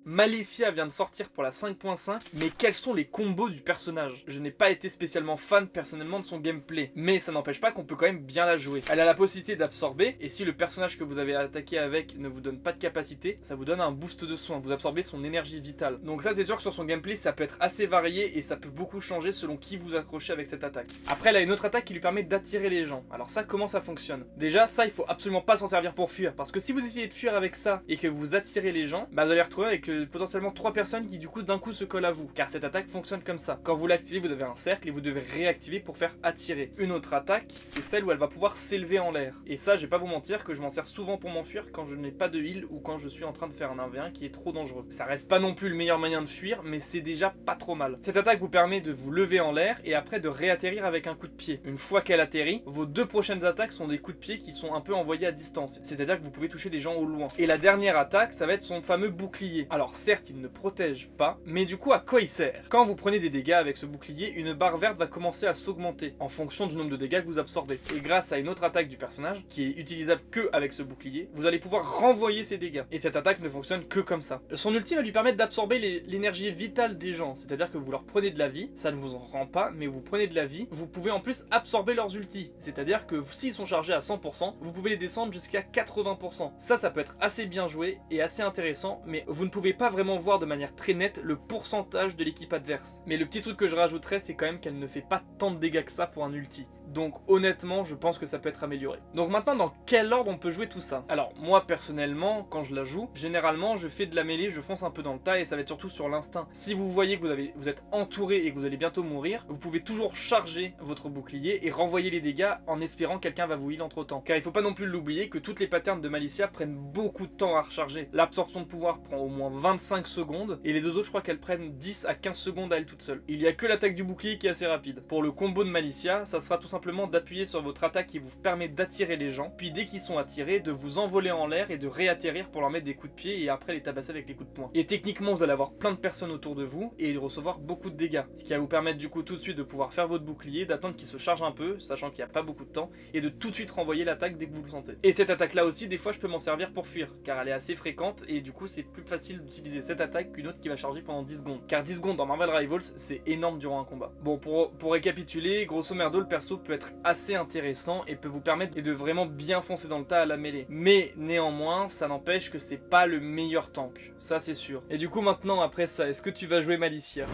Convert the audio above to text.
Malicia vient de sortir pour la 5.5, mais quels sont les combos du personnage? Je n'ai pas été spécialement fan personnellement de son gameplay, mais ça n'empêche pas qu'on peut quand même bien la jouer. Elle a la possibilité d'absorber, et si le personnage que vous avez attaqué avec ne vous donne pas de capacité, ça vous donne un boost de soin, vous absorbez son énergie vitale. Donc ça c'est sûr que sur son gameplay ça peut être assez varié et ça peut beaucoup changer selon qui vous accrochez avec cette attaque. Après elle a une autre attaque qui lui permet d'attirer les gens. Alors ça comment ça fonctionne? Déjà ça il faut absolument pas s'en servir pour fuir, parce que si vous essayez de fuir avec ça et que vous attirez les gens, bah vous allez retrouver avec potentiellement 3 personnes qui du coup d'un coup se collent à vous, car cette attaque fonctionne comme ça. Quand vous l'activez vous avez un cercle et vous devez réactiver pour faire attirer. Une autre attaque c'est celle où elle va pouvoir s'élever en l'air. Et ça je vais pas vous mentir que je m'en sers souvent pour m'enfuir quand je n'ai pas de heal ou quand je suis en train de faire un 1v1 qui est trop dangereux. Ça reste pas non plus le meilleur moyen de fuir, mais c'est déjà pas trop mal. Cette attaque vous permet de vous lever en l'air et après de réatterrir avec un coup de pied. Une fois qu'elle atterrit, vos 2 prochaines attaques sont des coups de pied qui sont un peu envoyés à distance, c'est-à-dire que vous pouvez toucher des gens au loin. Et la dernière attaque, ça va être son fameux bouclier. Alors certes, il ne protège pas, mais du coup à quoi il sert? Quand vous prenez des dégâts avec ce bouclier, une barre verte va commencer à s'augmenter en fonction du nombre de dégâts que vous absorbez. Et grâce à une autre attaque du personnage, qui est utilisable que avec ce bouclier, vous allez pouvoir renvoyer ces dégâts. Et cette attaque ne fonctionne que comme ça. Son ulti va lui permettre d'absorber l'énergie vitale des gens, c'est-à-dire que vous leur prenez de la vie, ça ne vous en rend pas, mais vous prenez de la vie, vous pouvez en plus absorber leurs ultis, c'est-à-dire que s'ils sont chargés à 100%, vous pouvez les descendre jusqu'à 80%. Ça peut être assez bien joué et assez intéressant, mais vous ne pouvez pas vraiment voir de manière très nette le pourcentage de l'équipe adverse. Mais le petit truc que je rajouterais, c'est quand même qu'elle ne fait pas tant de dégâts que ça pour un ulti. Donc honnêtement, je pense que ça peut être amélioré. Donc maintenant, dans quel ordre on peut jouer tout ça? Alors moi personnellement, quand je la joue, généralement je fais de la mêlée, je fonce un peu dans le tas et ça va être surtout sur l'instinct. Si vous voyez que vous êtes entouré et que vous allez bientôt mourir, vous pouvez toujours charger votre bouclier et renvoyer les dégâts en espérant que quelqu'un va vous heal entre temps. Car il faut pas non plus l'oublier que toutes les patterns de Malicia prennent beaucoup de temps à recharger. L'absorption de pouvoir prend au moins 25 secondes et les deux autres je crois qu'elles prennent 10 à 15 secondes à elles toutes seules. Il y a que l'attaque du bouclier qui est assez rapide. Pour le combo de Malicia, ça sera tout simplement d'appuyer sur votre attaque qui vous permet d'attirer les gens, puis dès qu'ils sont attirés, de vous envoler en l'air et de réatterrir pour leur mettre des coups de pied et après les tabasser avec les coups de poing. Et techniquement vous allez avoir plein de personnes autour de vous et de recevoir beaucoup de dégâts, ce qui va vous permettre du coup tout de suite de pouvoir faire votre bouclier, d'attendre qu'il se charge un peu, sachant qu'il n'y a pas beaucoup de temps, et de tout de suite renvoyer l'attaque dès que vous le sentez. Et cette attaque là aussi des fois je peux m'en servir pour fuir, car elle est assez fréquente et du coup c'est plus facile d'utiliser cette attaque qu'une autre qui va charger pendant 10 secondes. Car 10 secondes dans Marvel Rivals c'est énorme durant un combat. Bon pour récapituler, grosso merdo le perso peut être assez intéressant et peut vous permettre de vraiment bien foncer dans le tas à la mêlée. Mais néanmoins, ça n'empêche que c'est pas le meilleur tank, ça c'est sûr. Et du coup maintenant après ça, est-ce que tu vas jouer Malicia?